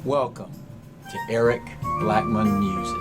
Welcome to Eric Blackmon Music.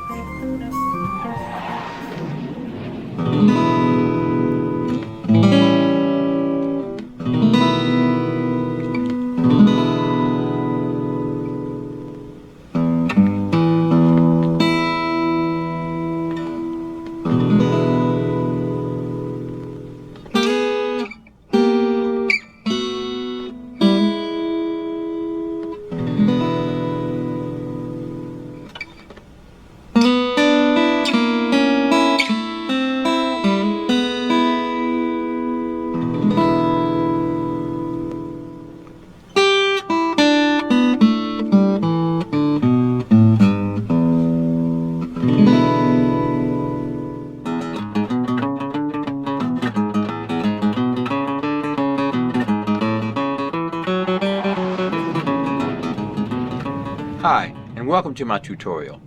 Hi, and welcome to my tutorial.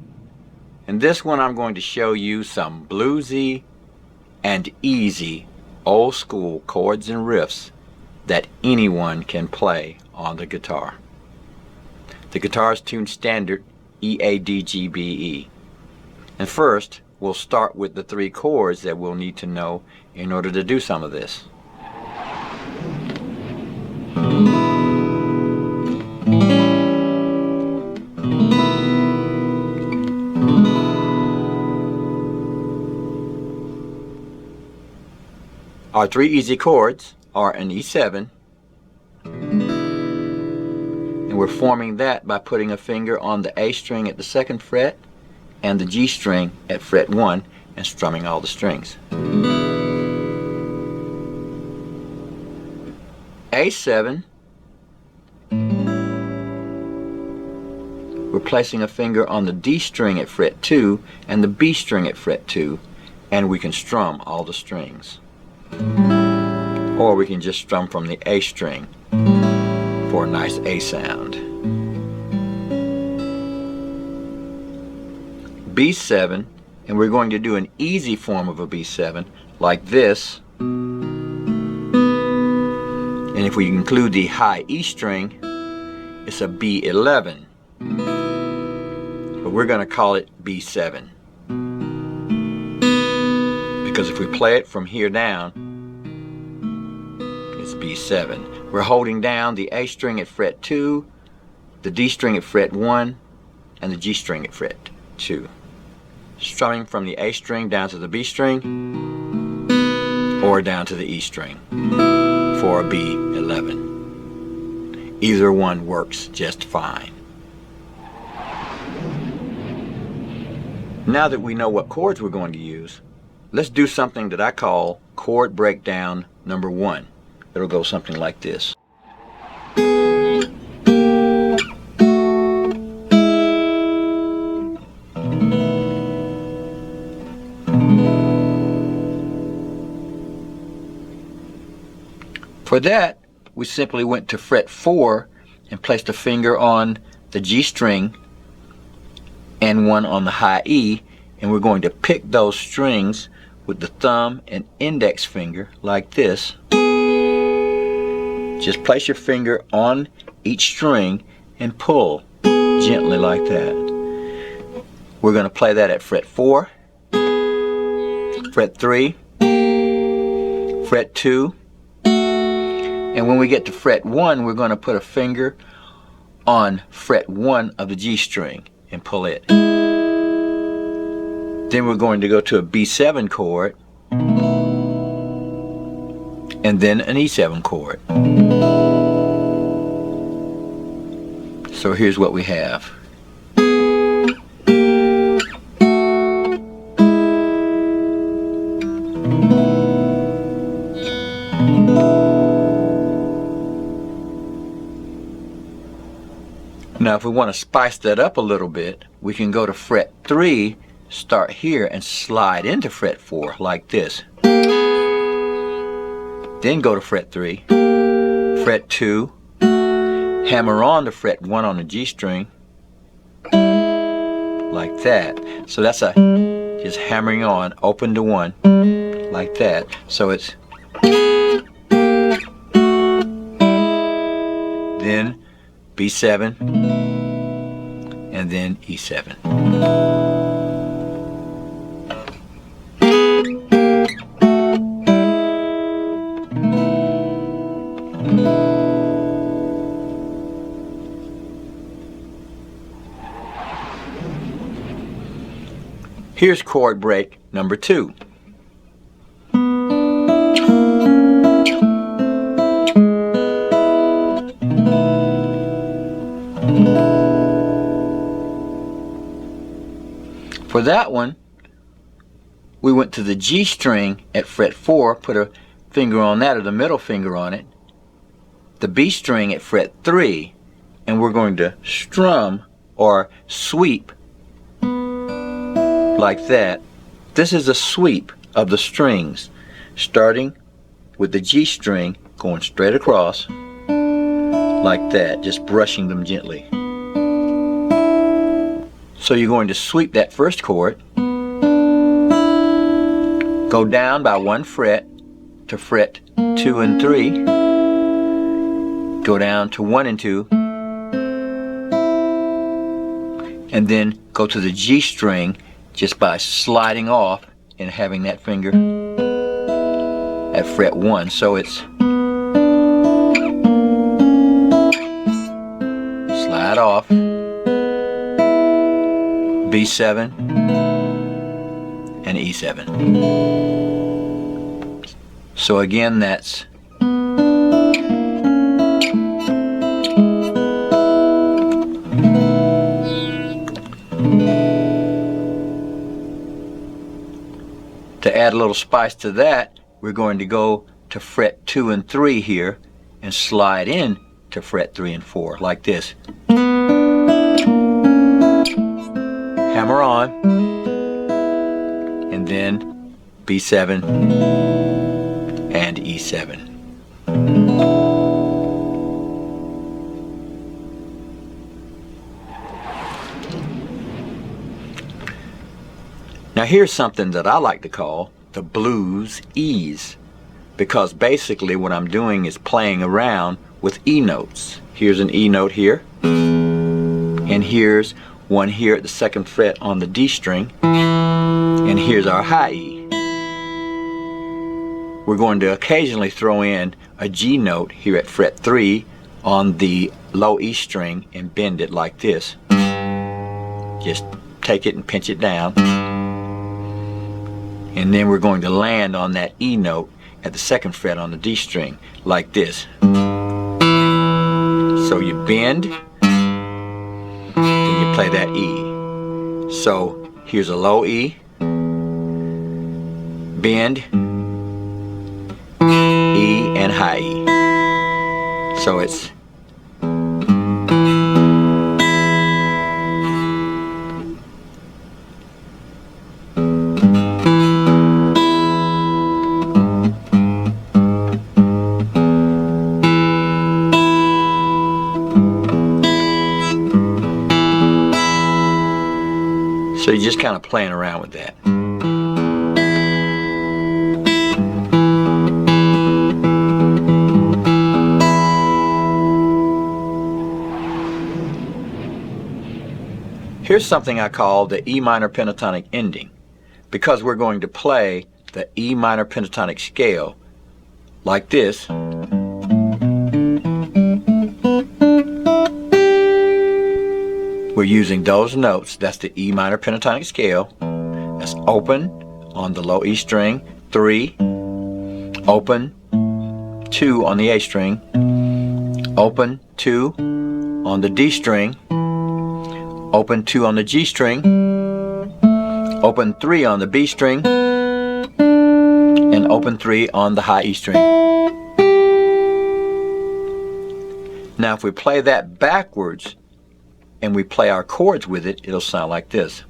In this one I'm going to show you some bluesy and easy old school chords and riffs that anyone can play on the guitar. The guitar is tuned standard E-A-D-G-B-E. And first we'll start with the three chords that we'll need to know in order to do some of this. Our three easy chords are an E7, and we're forming that by putting a finger on the A string at the 2nd fret and the G string at fret 1 and strumming all the strings. A7, we're placing a finger on the D string at fret 2 and the B string at fret 2, and we can strum all the strings. Or we can just strum from the A string for a nice A sound. B7, and we're going to do an easy form of a B7 like this. And if we include the high E string, it's a B11. But we're going to call it B7. Because if we play it from here down, it's B7. We're holding down the A string at fret 2, the D string at fret 1, and the G string at fret 2. Strumming from the A string down to the B string, or down to the E string for a B11. Either one works just fine. Now that we know what chords we're going to use, let's do something that I call chord breakdown number 1. It'll go something like this. For that, we simply went to fret 4 and placed a finger on the G string and one on the high E, and we're going to pick those strings with the thumb and index finger like this. Just place your finger on each string and pull gently like that. We're going to play that at fret 4, fret 3, fret 2, and when we get to fret 1, we're going to put a finger on fret 1 of the G string and pull it. Then we're going to go to a B7 chord, and then an E7 chord. So here's what we have. Now if we want to spice that up a little bit, we can go to fret 3, start here and slide into fret 4 like this. Then go to fret 3, fret 2, hammer on to fret 1 on the G string like that. So that's just hammering on, open to 1 like that. So it's then B7, and then E7. Here's chord break number 2. For that one, we went to the G string at fret 4, put a finger on that, or the middle finger on it, the B string at fret 3, and we're going to strum or sweep like that. This is a sweep of the strings, starting with the G string, going straight across like that, just brushing them gently. So you're going to sweep that first chord, go down by 1 fret to fret 2 and 3, go down to 1 and 2, and then go to the G string just by sliding off and having that finger at fret 1. So it's slide off, B7 and E7. So again, that's to add a little spice to that, we're going to go to fret 2 and 3 here and slide in to fret 3 and 4 like this. Hammer on, and then B7 and E7. Now here's something that I like to call the blues E's, because basically what I'm doing is playing around with E notes. Here's an E note here, and here's one here at the 2nd fret on the D string, and here's our high E. We're going to occasionally throw in a G note here at fret 3 on the low E string and bend it like this. Just take it and pinch it down, and then we're going to land on that E note at the 2nd fret on the D string like this. So you bend, then you play that E. So here's a low E, bend, E and high E. So it's so you're just kind of playing around with that. Here's something I call the E minor pentatonic ending, because we're going to play the E minor pentatonic scale like this. We're using those notes. That's the E minor pentatonic scale. That's open on the low E string, 3, open, 2 on the A string, open, 2 on the D string, open 2 on the G string, open 3 on the B string, and open 3 on the high E string. Now if we play that backwards and we play our chords with it, it'll sound like this.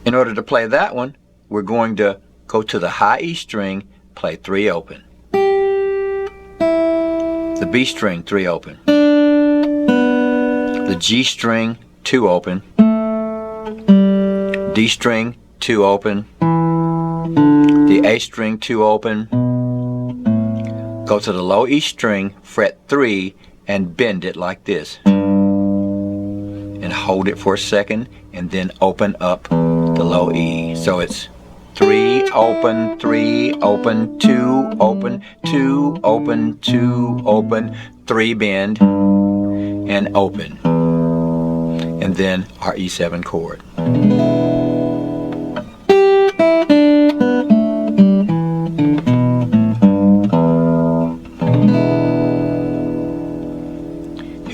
In order to play that one, we're going to go to the high E string, play 3 open. The B string, 3 open. The G string, 2 open. D string, 2 open. The the A string 2 open, go to the low E string, fret 3, and bend it like this. And hold it for a second, and then open up the low E. So it's 3 open, 3 open, 2 open, 2 open, 2 open, 3 bend, and open. And then our E7 chord.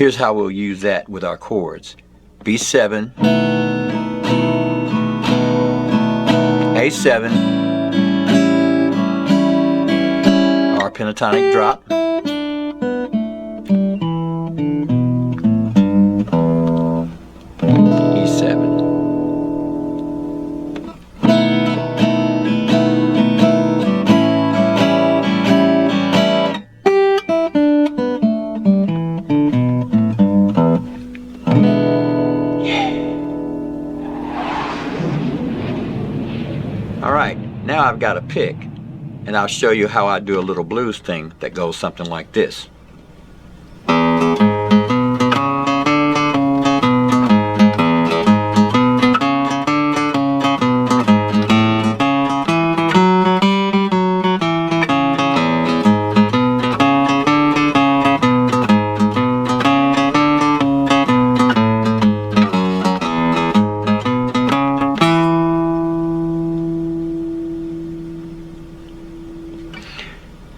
Here's how we'll use that with our chords. B7, A7, our pentatonic drop, E7. Alright, now I've got a pick, and I'll show you how I do a little blues thing that goes something like this.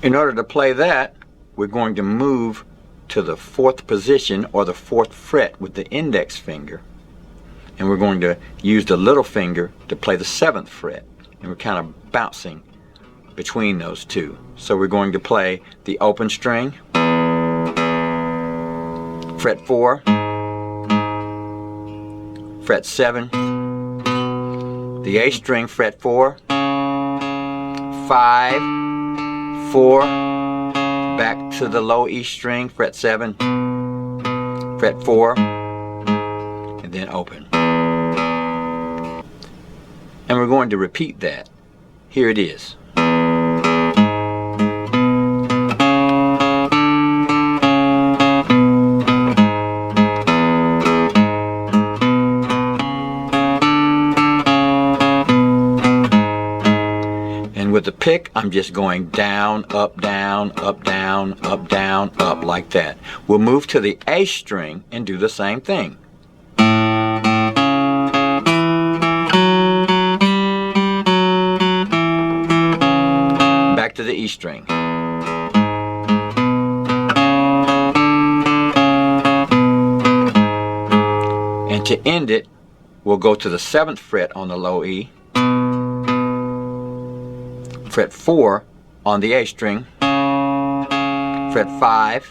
In order to play that, we're going to move to the 4th position, or the 4th fret, with the index finger. And we're going to use the little finger to play the 7th fret. And we're kind of bouncing between those two. So we're going to play the open string, fret 4, fret 7, the A string, fret 4, 5, 4, back to the low E string, fret 7, fret 4, and then open. And we're going to repeat that. Here it is. With the pick, I'm just going down, up, down, up, down, up, down, up, like that. We'll move to the A string and do the same thing. Back to the E string. And to end it, we'll go to the 7th fret on the low E, fret 4 on the A string, fret 5,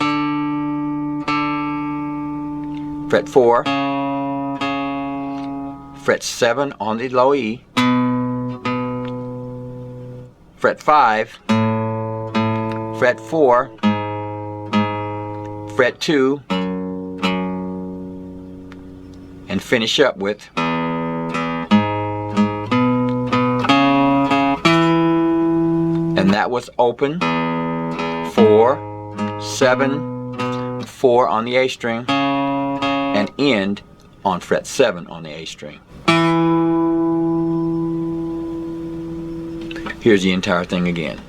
fret 4, fret 7 on the low E, fret 5, fret 4, fret 2, and finish up with and that was open, 4, 7, 4 on the A string, and end on fret 7 on the A string. Here's the entire thing again.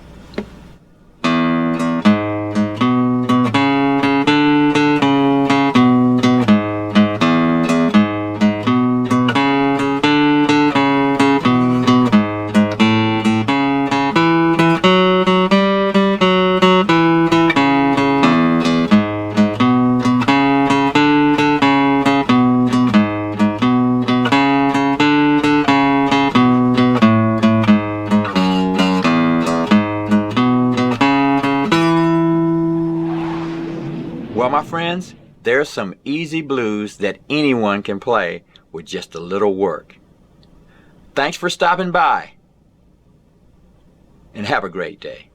Well, my friends, there's some easy blues that anyone can play with just a little work. Thanks for stopping by, and have a great day.